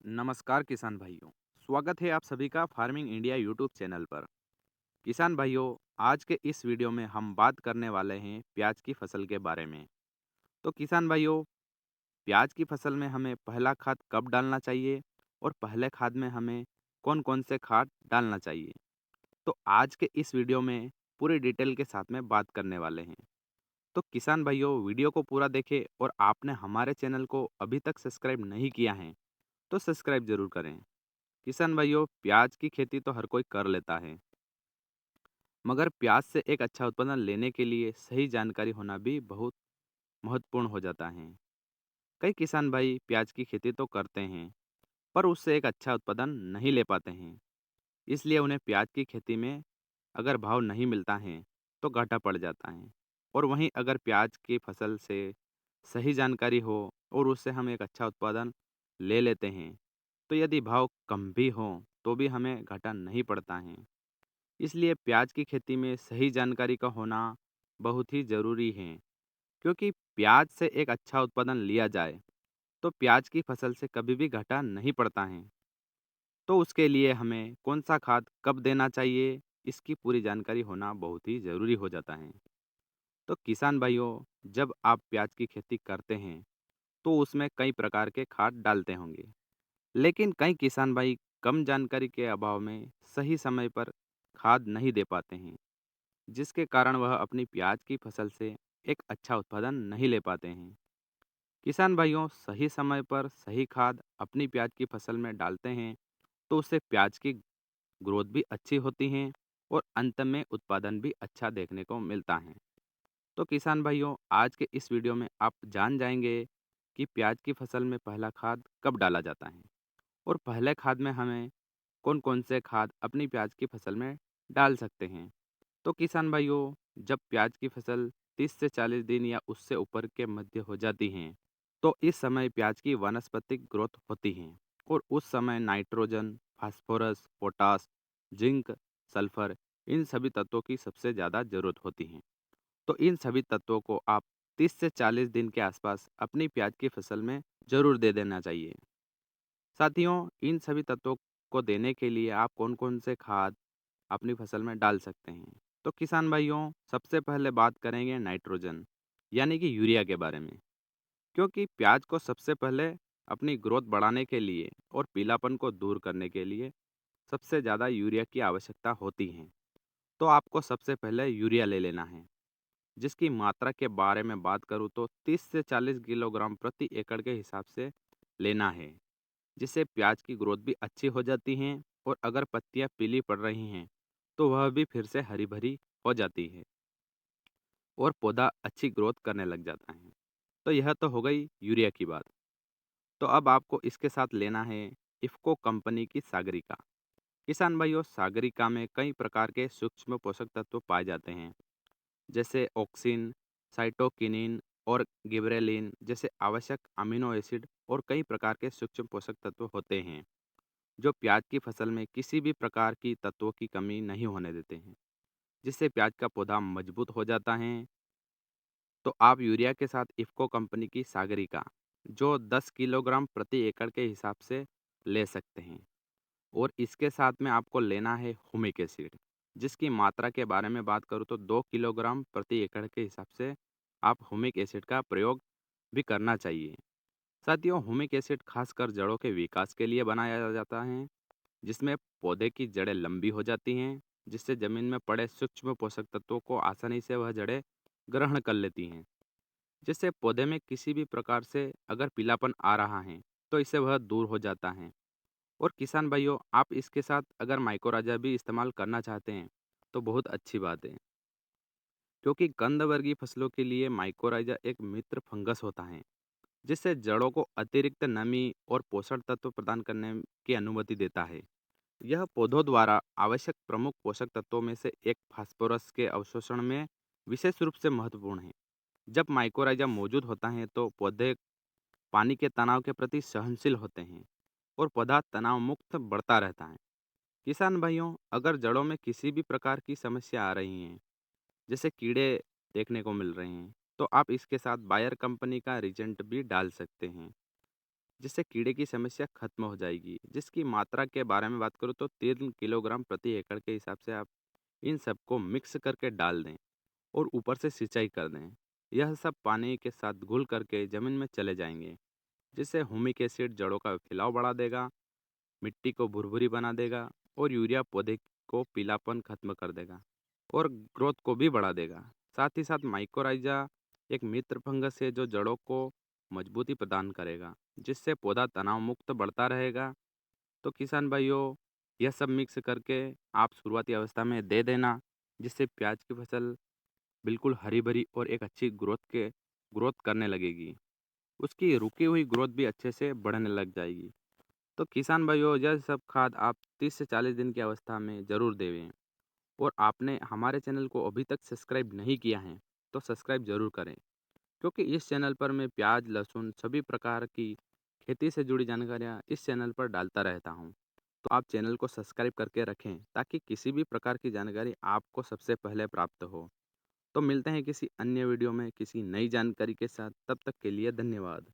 नमस्कार किसान भाइयों। स्वागत है आप सभी का फार्मिंग इंडिया यूट्यूब चैनल पर। किसान भाइयों, आज के इस वीडियो में हम बात करने वाले हैं प्याज की फसल के बारे में। तो किसान भाइयों, प्याज की फसल में हमें पहला खाद कब डालना चाहिए और पहले खाद में हमें कौन कौन से खाद डालना चाहिए, तो आज के इस वीडियो में पूरी डिटेल के साथ में बात करने वाले हैं। तो किसान भाइयों, वीडियो को पूरा देखें और आपने हमारे चैनल को अभी तक सब्सक्राइब नहीं किया है तो सब्सक्राइब जरूर करें। किसान भाइयों, प्याज की खेती तो हर कोई कर लेता है, मगर प्याज से एक अच्छा उत्पादन लेने के लिए सही जानकारी होना भी बहुत महत्वपूर्ण हो जाता है। कई किसान भाई प्याज की खेती तो करते हैं, पर उससे एक अच्छा उत्पादन नहीं ले पाते हैं। इसलिए उन्हें प्याज की खेती में अगर भाव नहीं मिलता है तो घाटा पड़ जाता है। और वहीं अगर प्याज की फसल से सही जानकारी हो और उससे हम एक अच्छा उत्पादन ले लेते हैं, तो यदि भाव कम भी हो तो भी हमें घाटा नहीं पड़ता है। इसलिए प्याज की खेती में सही जानकारी का होना बहुत ही ज़रूरी है, क्योंकि प्याज से एक अच्छा उत्पादन लिया जाए तो प्याज की फसल से कभी भी घाटा नहीं पड़ता है। तो उसके लिए हमें कौन सा खाद कब देना चाहिए, इसकी पूरी जानकारी होना बहुत ही ज़रूरी हो जाता है। तो किसान भाइयों, जब आप प्याज की खेती करते हैं तो उसमें कई प्रकार के खाद डालते होंगे, लेकिन कई किसान भाई कम जानकारी के अभाव में सही समय पर खाद नहीं दे पाते हैं, जिसके कारण वह अपनी प्याज की फसल से एक अच्छा उत्पादन नहीं ले पाते हैं। किसान भाइयों, सही समय पर सही खाद अपनी प्याज की फसल में डालते हैं तो उससे प्याज की ग्रोथ भी अच्छी होती है और अंत में उत्पादन भी अच्छा देखने को मिलता है। तो किसान भाइयों, आज के इस वीडियो में आप जान जाएंगे कि प्याज की फसल में पहला खाद कब डाला जाता है और पहले खाद में हमें कौन कौन से खाद अपनी प्याज की फसल में डाल सकते हैं। तो किसान भाइयों, जब प्याज की फसल 30 से 40 दिन या उससे ऊपर के मध्य हो जाती हैं, तो इस समय प्याज की वानस्पतिक ग्रोथ होती है और उस समय nitrogen, phosphorus, potash, zinc, sulphur, इन सभी तत्वों की सबसे ज़्यादा जरूरत होती है। तो इन सभी तत्वों को आप 30 से 40 दिन के आसपास अपनी प्याज की फसल में जरूर दे देना चाहिए। साथियों, इन सभी तत्वों को देने के लिए आप कौन कौन से खाद अपनी फसल में डाल सकते हैं। तो किसान भाइयों, सबसे पहले बात करेंगे नाइट्रोजन यानी कि यूरिया के बारे में, क्योंकि प्याज को सबसे पहले अपनी ग्रोथ बढ़ाने के लिए और पीलापन को दूर करने के लिए सबसे ज़्यादा यूरिया की आवश्यकता होती है। तो आपको सबसे पहले यूरिया ले लेना है, जिसकी मात्रा के बारे में बात करूँ तो 30 से 40 किलोग्राम प्रति एकड़ के हिसाब से लेना है, जिससे प्याज की ग्रोथ भी अच्छी हो जाती है और अगर पत्तियां पीली पड़ रही हैं तो वह भी फिर से हरी भरी हो जाती है और पौधा अच्छी ग्रोथ करने लग जाता है। तो यह तो हो गई यूरिया की बात। तो अब आपको इसके साथ लेना है इफ़को कंपनी की सागरिका। किसान भाइयों, सागरिका में कई प्रकार के सूक्ष्म पोषक तत्व पाए जाते हैं, जैसे ऑक्सिन, साइटोकिनिन और गिबरेलिन जैसे आवश्यक अमीनो एसिड और कई प्रकार के सूक्ष्म पोषक तत्व होते हैं, जो प्याज की फसल में किसी भी प्रकार की तत्वों की कमी नहीं होने देते हैं, जिससे प्याज का पौधा मजबूत हो जाता है। तो आप यूरिया के साथ इफ़को कंपनी की सागरिका जो 10 किलोग्राम प्रति एकड़ के हिसाब से ले सकते हैं। और इसके साथ में आपको लेना है हुमिक एसिड, जिसकी मात्रा के बारे में बात करूँ तो 2 किलोग्राम प्रति एकड़ के हिसाब से आप हुमिक एसिड का प्रयोग भी करना चाहिए। साथियों, हुमिक एसिड खासकर जड़ों के विकास के लिए बनाया जाता है, जिसमें पौधे की जड़ें लंबी हो जाती हैं, जिससे जमीन में पड़े सूक्ष्म पोषक तत्वों को आसानी से वह जड़ें ग्रहण कर लेती हैं, जिससे पौधे में किसी भी प्रकार से अगर पीलापन आ रहा है तो इससे वह दूर हो जाता है। और किसान भाइयों, आप इसके साथ अगर माइकोराजा भी इस्तेमाल करना चाहते हैं तो बहुत अच्छी बात है, क्योंकि कंद वर्गीय फसलों के लिए माइकोराजा एक मित्र फंगस होता है, जिससे जड़ों को अतिरिक्त नमी और पोषण तत्व प्रदान करने की अनुमति देता है। यह पौधों द्वारा आवश्यक प्रमुख पोषक तत्वों में से एक फास्फोरस के अवशोषण में विशेष रूप से महत्वपूर्ण है। जब माइकोराइजा मौजूद होता है तो पौधे पानी के तनाव के प्रति सहनशील होते हैं और पौधा तनाव मुक्त बढ़ता रहता है। किसान भाइयों, अगर जड़ों में किसी भी प्रकार की समस्या आ रही है, जैसे कीड़े देखने को मिल रहे हैं, तो आप इसके साथ बायर कंपनी का रिजेंट भी डाल सकते हैं, जिससे कीड़े की समस्या खत्म हो जाएगी। जिसकी मात्रा के बारे में बात करूँ तो 3 किलोग्राम प्रति एकड़ के हिसाब से आप इन सबको मिक्स करके डाल दें और ऊपर से सिंचाई कर दें। यह सब पानी के साथ घुल करके ज़मीन में चले जाएंगे, जिससे हुमिक एसिड जड़ों का फैलाव बढ़ा देगा, मिट्टी को भुरभुरी बना देगा और यूरिया पौधे को पीलापन खत्म कर देगा और ग्रोथ को भी बढ़ा देगा। साथ ही साथ माइकोराइजा एक मित्र फंगस है जो जड़ों को मजबूती प्रदान करेगा, जिससे पौधा तनाव मुक्त बढ़ता रहेगा। तो किसान भाइयों, यह सब मिक्स करके आप शुरुआती अवस्था में दे देना, जिससे प्याज की फसल बिल्कुल हरी भरी और एक अच्छी ग्रोथ करने लगेगी। उसकी रुकी हुई ग्रोथ भी अच्छे से बढ़ने लग जाएगी। तो किसान भाइयों, यह सब खाद आप 30 से 40 दिन की अवस्था में ज़रूर देवें। और आपने हमारे चैनल को अभी तक सब्सक्राइब नहीं किया है तो सब्सक्राइब ज़रूर करें, क्योंकि इस चैनल पर मैं प्याज, लहसुन सभी प्रकार की खेती से जुड़ी जानकारियाँ इस चैनल पर डालता रहता हूँ। तो आप चैनल को सब्सक्राइब करके रखें ताकि किसी भी प्रकार की जानकारी आपको सबसे पहले प्राप्त हो। तो मिलते हैं किसी अन्य वीडियो में किसी नई जानकारी के साथ, तब तक के लिए धन्यवाद।